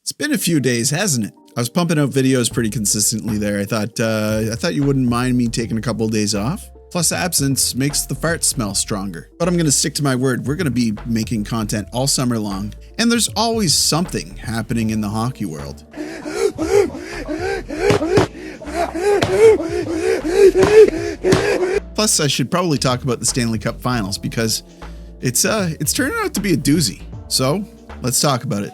It's been a few days, hasn't it? I was pumping out videos pretty consistently there. I thought you wouldn't mind me taking a couple of days off. Plus, absence makes the fart smell stronger. But I'm going to stick to my word. We're going to be making content all summer long. And there's always something happening in the hockey world. Plus, I should probably talk about the Stanley Cup Finals because it's turning out to be a doozy. So, let's talk about it.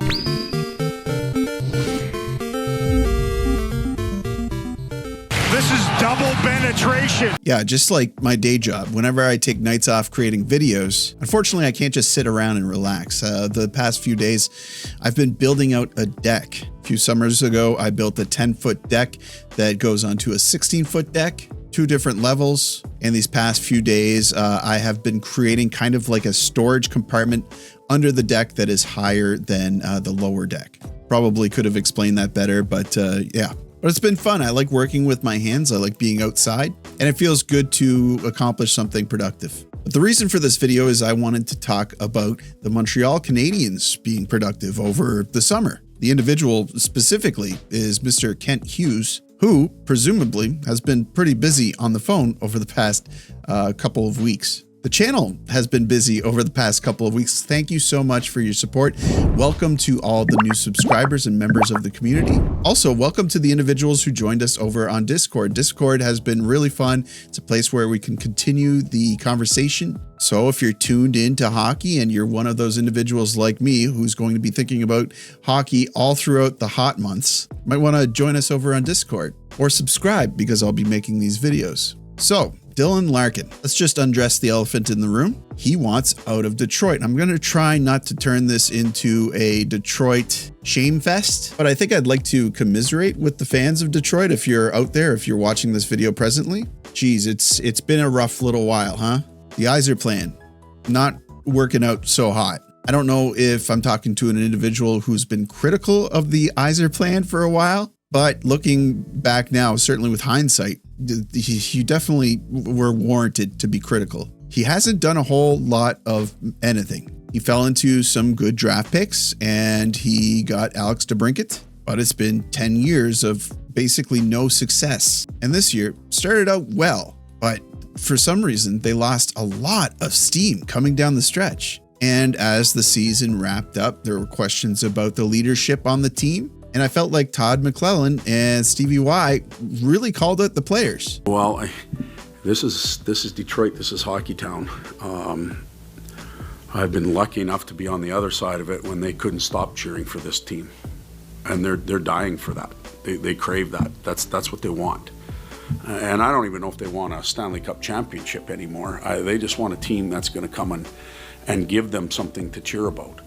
This is double penetration. Yeah, just like my day job. Whenever I take nights off creating videos, unfortunately, I can't just sit around and relax. The past few days, I've been building out a deck. A few summers ago, I built a 10-foot deck that goes onto a 16-foot deck, 2 different levels. And these past few days, I have been creating kind of like a storage compartment under the deck that is higher than the lower deck. Probably could have explained that better, but yeah. But it's been fun. I like working with my hands. I like being outside, and it feels good to accomplish something productive. But the reason for this video is I wanted to talk about the Montreal Canadiens being productive over the summer. The individual specifically is Mr. Kent Hughes, who presumably has been pretty busy on the phone over the past couple of weeks. The channel has been busy over the past couple of weeks. Thank you so much for your support. Welcome to all the new subscribers and members of the community. Also, welcome to the individuals who joined us over on Discord. Discord has been really fun. It's a place where we can continue the conversation. So if you're tuned into hockey and you're one of those individuals like me who's going to be thinking about hockey all throughout the hot months, you might want to join us over on Discord or subscribe because I'll be making these videos. So, Dylan Larkin. Let's just undress the elephant in the room. He wants out of Detroit. I'm going to try not to turn this into a Detroit shame fest, but I think I'd like to commiserate with the fans of Detroit. If you're out there, if you're watching this video presently, geez, it's been a rough little while, huh? The Yzer plan, not working out so hot. I don't know if I'm talking to an individual who's been critical of the Yzer plan for a while, but looking back now, certainly with hindsight, you definitely were warranted to be critical. He hasn't done a whole lot of anything. He fell into some good draft picks and he got Alex DeBrincat, but it's been 10 years of basically no success. And this year started out well, but for some reason they lost a lot of steam coming down the stretch. And as the season wrapped up, there were questions about the leadership on the team. And I felt like Todd McClellan and Stevie Y really called out the players. Well, this is Detroit. This is hockey town. I've been lucky enough to be on the other side of it when they couldn't stop cheering for this team, and they're dying for that. They crave that. That's what they want. And I don't even know if they want a Stanley Cup championship anymore. They just want a team that's going to come and give them something to cheer about.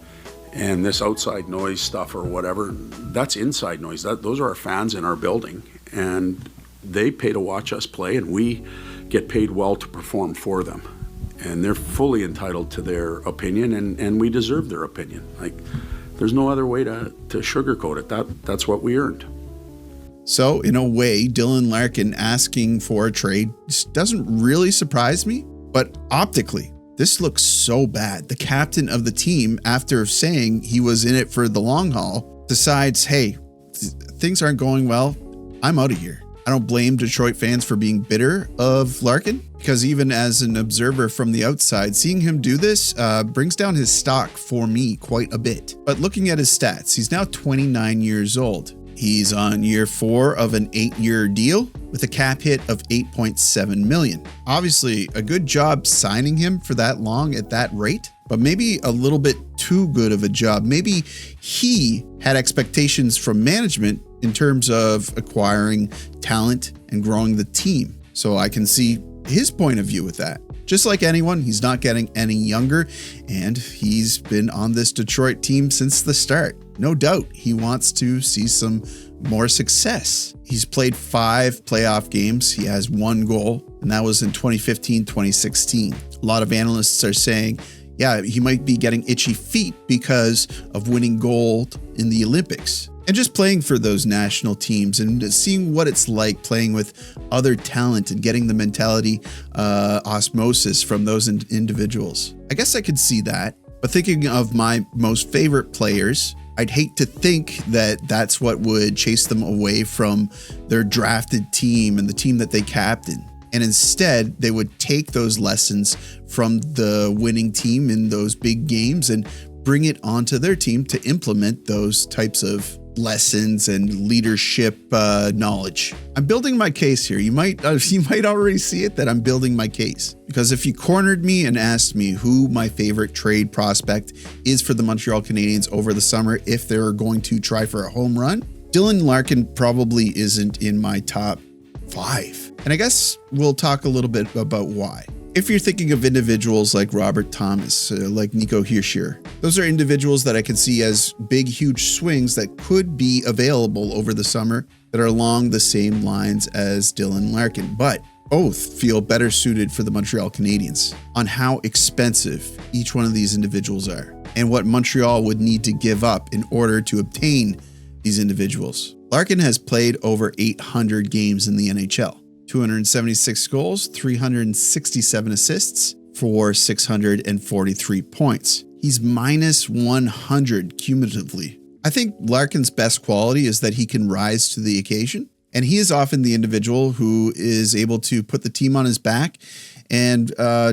And this outside noise stuff or whatever, that's inside noise. Those are our fans in our building, and they pay to watch us play, and we get paid well to perform for them. And they're fully entitled to their opinion, and we deserve their opinion. Like, there's no other way to sugarcoat it. That's what we earned. So, in a way, Dylan Larkin asking for a trade doesn't really surprise me, but optically, this looks so bad. The captain of the team, after saying he was in it for the long haul, decides, hey, things aren't going well. I'm out of here. I don't blame Detroit fans for being bitter of Larkin, because even as an observer from the outside, seeing him do this brings down his stock for me quite a bit. But looking at his stats, he's now 29 years old. He's on year 4 of an 8-year deal with a cap hit of $8.7 million. Obviously, a good job signing him for that long at that rate, but maybe a little bit too good of a job. Maybe he had expectations from management in terms of acquiring talent and growing the team. So I can see his point of view with that. Just like anyone, he's not getting any younger, and he's been on this Detroit team since the start. No doubt he wants to see some more success. He's played 5 playoff games. He has 1 goal, and that was in 2015-2016. A lot of analysts are saying, yeah, he might be getting itchy feet because of winning gold in the Olympics. And just playing for those national teams and seeing what it's like playing with other talent and getting the mentality osmosis from those individuals. I guess I could see that. But thinking of my most favorite players, I'd hate to think that that's what would chase them away from their drafted team and the team that they captain. And instead, they would take those lessons from the winning team in those big games and bring it onto their team to implement those types of lessons and leadership knowledge. I'm building my case here. You might already see it that I'm building my case, because if you cornered me and asked me who my favorite trade prospect is for the Montreal Canadiens over the summer if they're going to try for a home run, Dylan Larkin probably isn't in my top 5. And I guess we'll talk a little bit about why. If you're thinking of individuals like Robert Thomas, like Nico Hischier, those are individuals that I can see as big, huge swings that could be available over the summer that are along the same lines as Dylan Larkin, but both feel better suited for the Montreal Canadiens on how expensive each one of these individuals are and what Montreal would need to give up in order to obtain these individuals. Larkin has played over 800 games in the NHL. 276 goals, 367 assists for 643 points. He's minus 100 cumulatively. I think Larkin's best quality is that he can rise to the occasion, and he is often the individual who is able to put the team on his back and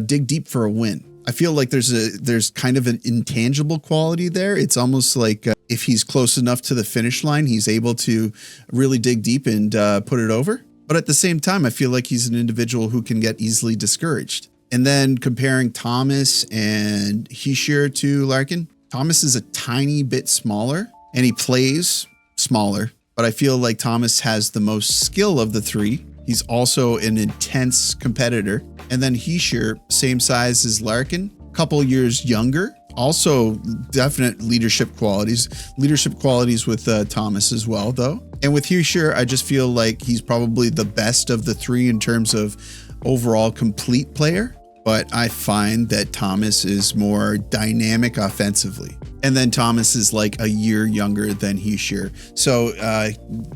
dig deep for a win. I feel like there's kind of an intangible quality there. It's almost like if he's close enough to the finish line, he's able to really dig deep and put it over. But at the same time, I feel like he's an individual who can get easily discouraged. And then comparing Thomas and Hischier to Larkin, Thomas is a tiny bit smaller and he plays smaller, but I feel like Thomas has the most skill of the three. He's also an intense competitor. And then Hischier, same size as Larkin, couple years younger, also definite leadership qualities with Thomas as well, though. And with Hischier, I just feel like he's probably the best of the three in terms of overall complete player. But I find that Thomas is more dynamic offensively. And then Thomas is like a year younger than Hischier. So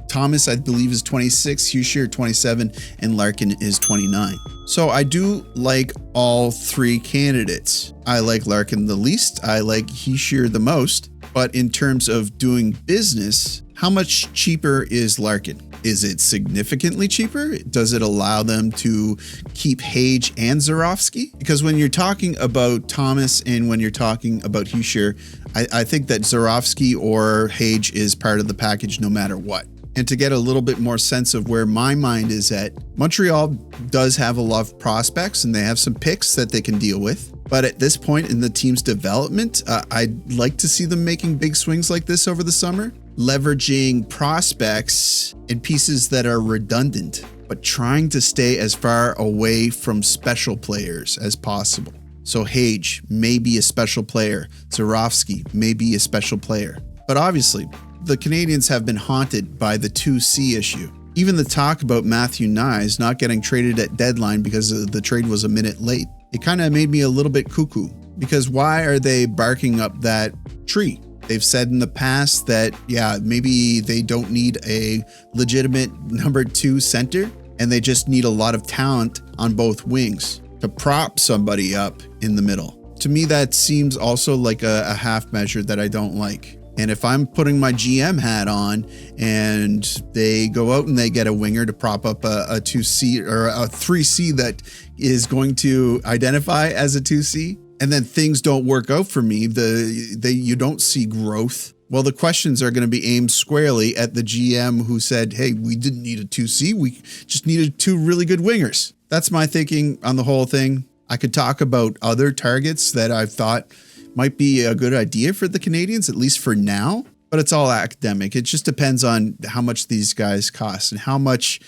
Thomas, I believe, is 26, Hischier 27, and Larkin is 29. So I do like all three candidates. I like Larkin the least. I like Hischier the most. But in terms of doing business, how much cheaper is Larkin? Is it significantly cheaper? Does it allow them to keep Hage and Zurofsky? Because when you're talking about Thomas and when you're talking about Hischier, I think that Zurofsky or Hage is part of the package no matter what. And to get a little bit more sense of where my mind is at, Montreal does have a lot of prospects and they have some picks that they can deal with. But at this point in the team's development, I'd like to see them making big swings like this over the summer, leveraging prospects and pieces that are redundant, but trying to stay as far away from special players as possible. So Hage may be a special player. Zurofsky may be a special player. But obviously, the Canadiens have been haunted by the 2C issue. Even the talk about Matthew Nyes not getting traded at deadline because the trade was a minute late, it kind of made me a little bit cuckoo. Because why are they barking up that tree? They've said in the past that, yeah, maybe they don't need a legitimate number 2 center and they just need a lot of talent on both wings to prop somebody up in the middle. To me, that seems also like a half measure that I don't like. And if I'm putting my GM hat on and they go out and they get a winger to prop up a 2C or a 3C that is going to identify as a 2C, and then things don't work out for me, you don't see growth. Well, the questions are going to be aimed squarely at the GM who said, hey, we didn't need a 2C. We just needed 2 really good wingers. That's my thinking on the whole thing. I could talk about other targets that I've thought might be a good idea for the Canadiens, at least for now, but it's all academic. It just depends on how much these guys cost and how much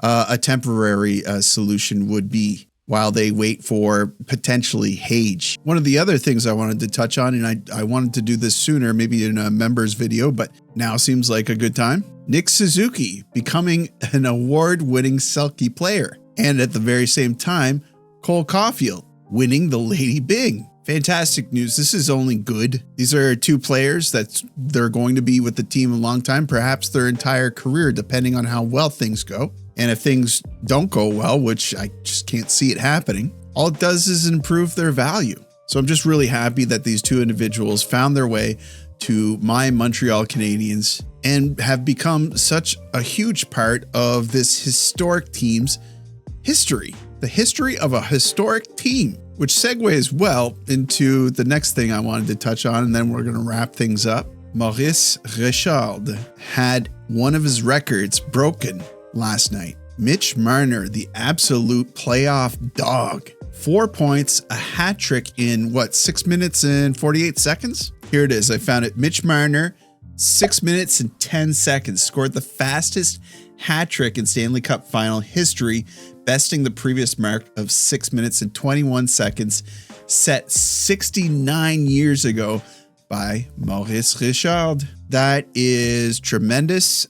a temporary solution would be while they wait for potentially Hage. One of the other things I wanted to touch on, and I wanted to do this sooner, maybe in a members video, but now seems like a good time. Nick Suzuki becoming an award-winning Selke player. And at the very same time, Cole Caufield winning the Lady Byng. Fantastic news. This is only good. These are 2 players that they're going to be with the team a long time, perhaps their entire career, depending on how well things go. And if things don't go well, which I just can't see it happening, all it does is improve their value. So I'm just really happy that these 2 individuals found their way to my Montreal Canadiens and have become such a huge part of this historic team's history. The history of a historic team, which segues well into the next thing I wanted to touch on, and then we're going to wrap things up. Maurice Richard had one of his records broken last night. Mitch Marner, the absolute playoff dog. 4 points, a hat trick in 6 minutes and 48 seconds? Here it is. I found it. Mitch Marner, 6 minutes and 10 seconds, scored the fastest hat trick in Stanley Cup Final history, besting the previous mark of 6 minutes and 21 seconds, set 69 years ago by Maurice Richard. That is tremendous.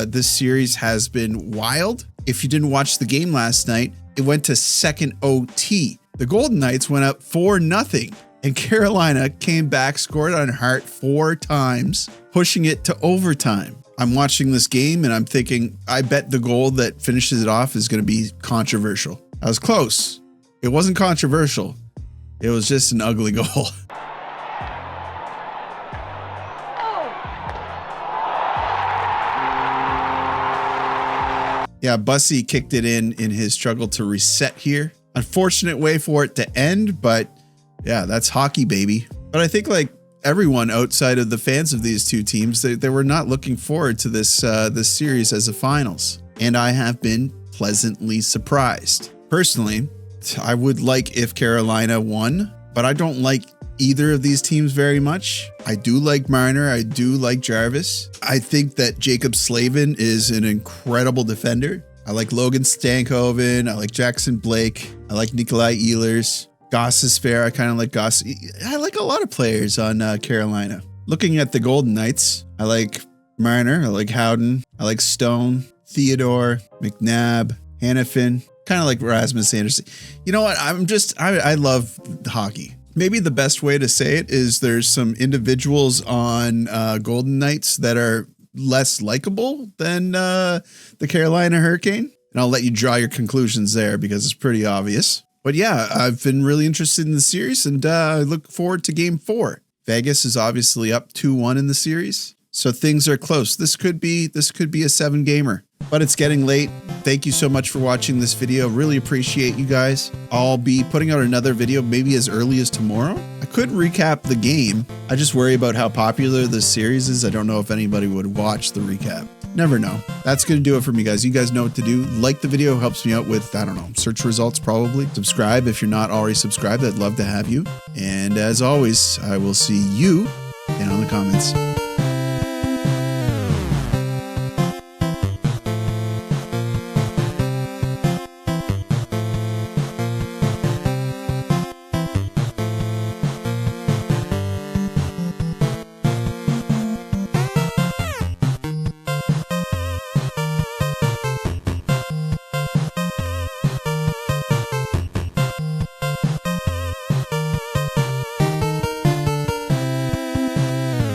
This series has been wild. If you didn't watch the game last night, it went to second OT. The Golden Knights went up 4-0, and Carolina came back, scored on Hart 4 times, pushing it to overtime. I'm watching this game and I'm thinking, I bet the goal that finishes it off is going to be controversial. I was close. It wasn't controversial. It was just an ugly goal. Yeah, Bussy kicked it in his struggle to reset here. Unfortunate way for it to end, but yeah, that's hockey, baby. But I think like everyone outside of the fans of these two teams, they were not looking forward to this series as a finals. And I have been pleasantly surprised. Personally, I would like if Carolina won, but I don't like either of these teams very much. I do like Marner. I do like Jarvis. I think that Jacob Slavin is an incredible defender. I like Logan Stankoven. I like Jackson Blake. I like Nikolai Ehlers. Goss is fair. I kind of like Goss. I like a lot of players on Carolina. Looking at the Golden Knights, I like Marner. I like Howden. I like Stone, Theodore, McNabb, Hannafin. Kind of like Rasmus Anderson. You know what? I love hockey. Maybe the best way to say it is there's some individuals on Golden Knights that are less likable than the Carolina Hurricane. And I'll let you draw your conclusions there because it's pretty obvious. But yeah, I've been really interested in the series and I look forward to game 4. Vegas is obviously up 2-1 in the series. So things are close. This could be a 7-gamer. But it's getting late. Thank you so much for watching this video. Really appreciate you guys. I'll be putting out another video maybe as early as tomorrow. I could recap the game. I just worry about how popular this series is. I don't know if anybody would watch the recap. Never know. That's going to do it for me, guys. You guys know what to do. Like the video, helps me out with, I don't know, search results probably. Subscribe if you're not already subscribed. I'd love to have you. And as always, I will see you down in the comments.